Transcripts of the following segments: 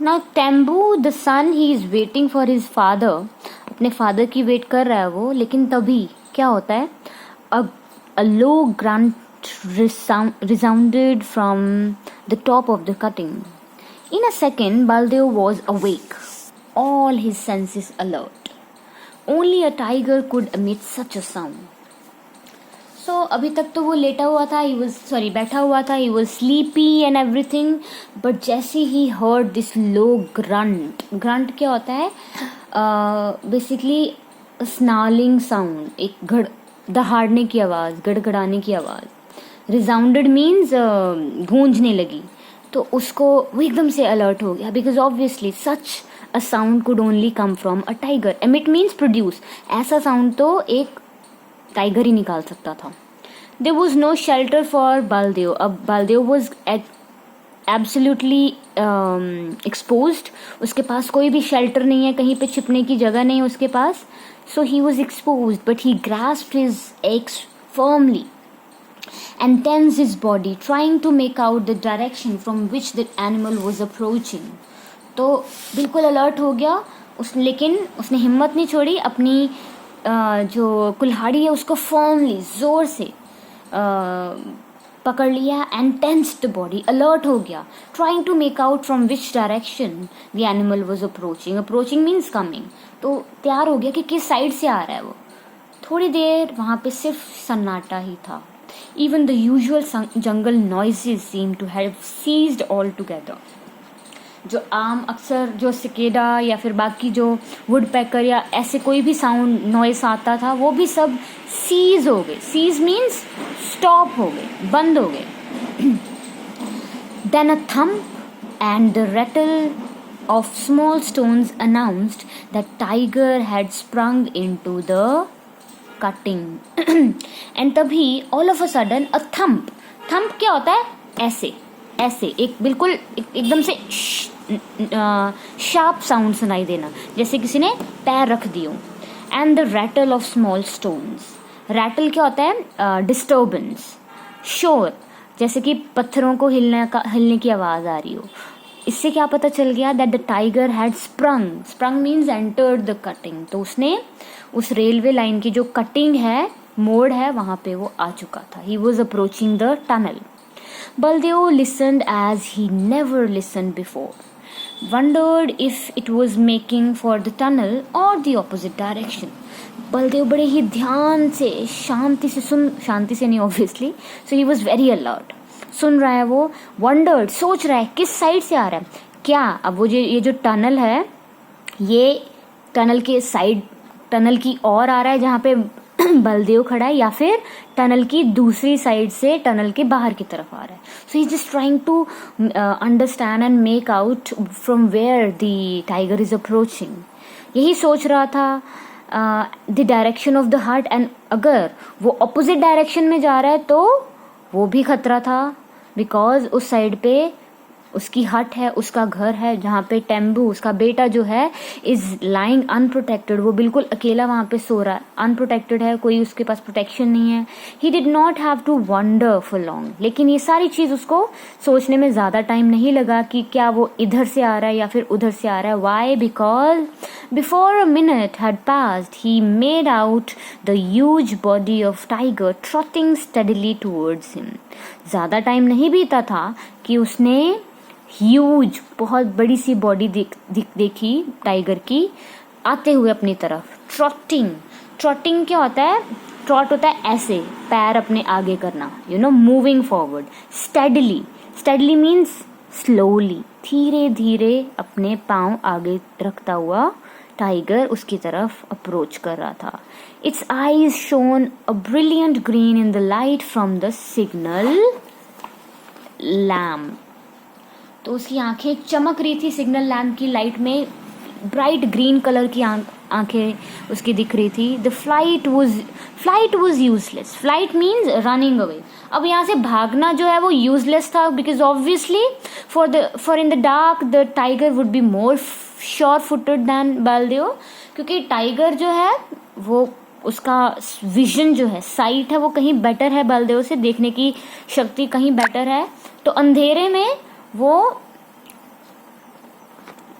Now Tembu the son he is waiting for his father, अपने father की wait कर रहा है वो, लेकिन तभी क्या होता है, a low grunt resounded from the top of the cutting. In a second, Baldev was awake, all his senses alert. Only a tiger could emit such a sound. So अभी तक तो वो लेटा हुआ था, बैठा हुआ था, he was sleepy and everything, but जैसे he heard this low grunt क्या होता है, basically snarling sound, एक दहाड़ने की आवाज़, गड़गड़ाने की आवाज़. रिसाउंडेड मीन्स गूंजने लगी, तो उसको वो एकदम से अलर्ट हो गया, because obviously such a sound could only come from a tiger. Emit means produce, ऐसा साउंड तो एक टाइगर ही निकाल सकता था. There was no shelter for Baldev. अब बालदेव वॉज एब्सोल्युटली एक्सपोज्ड, उसके पास कोई भी शेल्टर नहीं है, कहीं पे छिपने की जगह नहीं है उसके पास. So he was exposed, but he grasped his axe firmly and tensed his body, trying to make out the direction from which the animal was approaching. तो बिल्कुल अलर्ट हो गया उसने, लेकिन उसने हिम्मत नहीं छोड़ी, अपनी जो कुल्हाड़ी है उसको फर्मली ज़ोर से पकड़ लिया. And tensed the body, alert हो गया, trying to make out from which direction the animal was approaching means coming. तो तैयार हो गया कि किस साइड से आ रहा है वो. थोड़ी देर वहाँ पे सिर्फ सन्नाटा ही था. Even the usual jungle noises seem to have ceased all together. जो आम अक्सर जो सिकेडा या फिर बाकी जो वुड पैकर या ऐसे कोई भी साउंड नॉइस आता था, वो भी सब सीज हो गए. सीज मीन्स स्टॉप हो गए, बंद हो गए. Then a thump and the rattle of small stones announced that tiger had sprung into the cutting. And तभी all of a sudden a thump क्या होता है, ऐसे एक बिल्कुल एकदम से शार्प साउंड सुनाई देना, जैसे किसी ने पैर रख दियो. And the rattle of small stones. Rattle क्या होता है, डिस्टर्बेंस, शोर, जैसे कि पत्थरों को हिलने की आवाज़ आ रही हो. इससे क्या पता चल गया, that the tiger had sprung means entered the cutting. तो उसने उस रेलवे लाइन की जो कटिंग है, मोड़ है, वहाँ पे वो आ चुका था. He was approaching the tunnel. Baldev listened as he never listened before, wondered if it was making for the tunnel और द ऑपोजिट डायरेक्शन. बलदेव बड़े ही ध्यान से, शांति से नहीं obviously, so he was very alert. सुन रहा है वो, वंडर्ड, सोच रहा है किस साइड से आ रहा है क्या. अब वो ये जो टनल है, ये टनल के साइड, टनल की ओर आ रहा है जहाँ पे बलदेव खड़ा है, या फिर टनल की दूसरी साइड से टनल के बाहर की तरफ आ रहा है. So he just trying to understand and make out from where the tiger is approaching. यही सोच रहा था, the direction of the hut. And अगर वो ऑपोजिट डायरेक्शन में जा रहा है तो वो भी खतरा था, बिकॉज उस साइड पे उसकी हट है, उसका घर है, जहाँ पे टेम्बू उसका बेटा जो है इज लाइंग अनप्रोटेक्टेड. वो बिल्कुल अकेला वहाँ पे सो रहा है, अनप्रोटेक्टेड है, कोई उसके पास प्रोटेक्शन नहीं है. He did not have to wonder for long. लेकिन ये सारी चीज़ उसको सोचने में ज़्यादा टाइम नहीं लगा कि क्या वो इधर से आ रहा है या फिर उधर से आ रहा है. Why? Because before a minute had passed he made out the huge body of tiger trotting steadily towards him. ज़्यादा टाइम नहीं बीता था कि उसने ह्यूज, बहुत बड़ी सी बॉडी देखी टाइगर की आते हुए अपनी तरफ. ट्रॉटिंग क्या होता है, ट्रॉट होता है ऐसे पैर अपने आगे करना, moving forward. Steadily means slowly, धीरे धीरे अपने पाँव आगे रखता हुआ टाइगर उसकी तरफ अप्रोच कर रहा था. Its eyes shone a brilliant green in the light from the signal lamp. तो उसकी आंखें चमक रही थी सिग्नल लैम्प की लाइट में, ब्राइट ग्रीन कलर की आंखें उसकी दिख रही थी. The flight was useless. Flight means running away. अब यहाँ से भागना जो है वो यूजलेस था, because obviously for in the dark the tiger would be more sure footed than Baldev. क्योंकि टाइगर जो है वो, उसका विजन जो है, साइट है, वो कहीं बेटर है बलदेव से, देखने की शक्ति कहीं बेटर है. तो अंधेरे में वो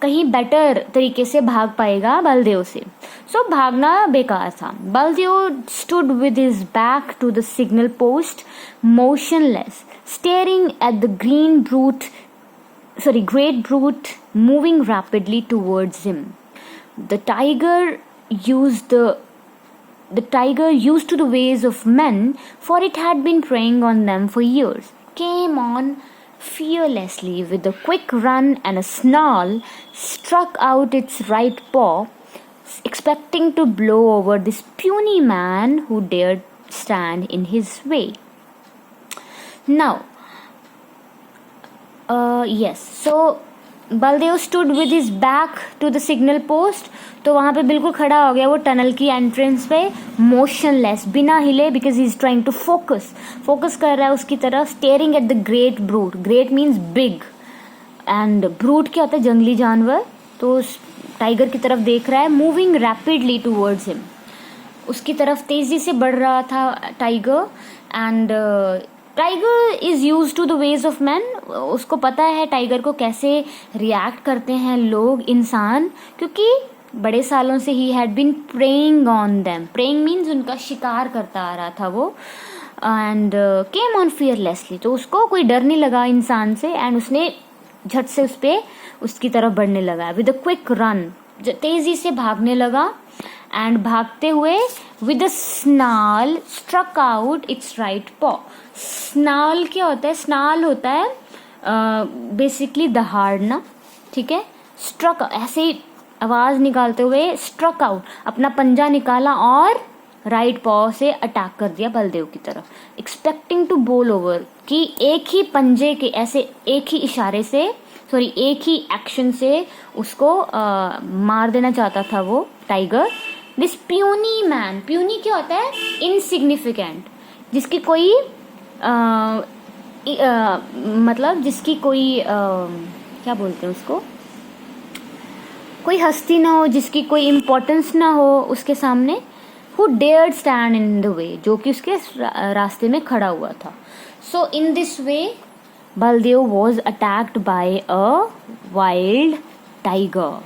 कहीं बेटर तरीके से भाग पाएगा बलदेव से. सो भागना बेकार था. Baldev stood with his back to the signal post, motionless, staring at the great brute moving rapidly towards him. The tiger used to the ways of men, for it had been preying on them for years, came on fearlessly with a quick run and a snarl, struck out its right paw, expecting to blow over this puny man who dared stand in his way. Now, so Baldev stood with his back to the signal post. तो वहाँ पे बिल्कुल खड़ा हो गया वो tunnel की entrance पे, मोशनलेस, बिना हिले, because he is trying to focus कर रहा है उसकी तरफ. Staring at the great brute, great means big, and brute क्या होता है, जंगली जानवर. तो उस टाइगर की तरफ देख रहा है. मूविंग रैपिडली टूवर्ड्स हिम, उसकी तरफ तेजी से बढ़ रहा था tiger. And tiger is use to the ways of man. उसको पता है टाइगर को कैसे रिएक्ट करते हैं लोग, इंसान, क्योंकि बड़े सालों से ही had been preying on them. Preying means उनका शिकार करता आ रहा था वो. एंड केम ऑन फियरलेसली, तो उसको कोई डर नहीं लगा इंसान से, एंड उसने झट से उसकी तरफ बढ़ने लगा. विद अ क्विक रन, तेजी से भागने लगा. एंड भागते हुए with a snarl struck out its right paw. Snarl क्या होता है? स्नाल होता है बेसिकली दहाड़ना, ठीक है. स्ट्रक, ऐसे ही आवाज निकालते हुए स्ट्रक आउट, अपना पंजा निकाला और राइट पॉ से अटैक कर दिया बलदेव की तरफ. एक्सपेक्टिंग टू बोल ओवर, कि एक ही पंजे के ऐसे एक ही इशारे से, एक ही एक्शन से उसको मार देना चाहता था वो tiger. This puny man, puny क्या होता है? इनसिग्निफिकेंट, जिसकी कोई मतलब जिसकी कोई क्या बोलते हैं उसको, कोई हस्ती ना हो, जिसकी कोई इम्पोर्टेंस ना हो उसके सामने. Who dared stand in the way, जो कि उसके रास्ते में खड़ा हुआ था. So in this way Baldev was attacked by a wild tiger.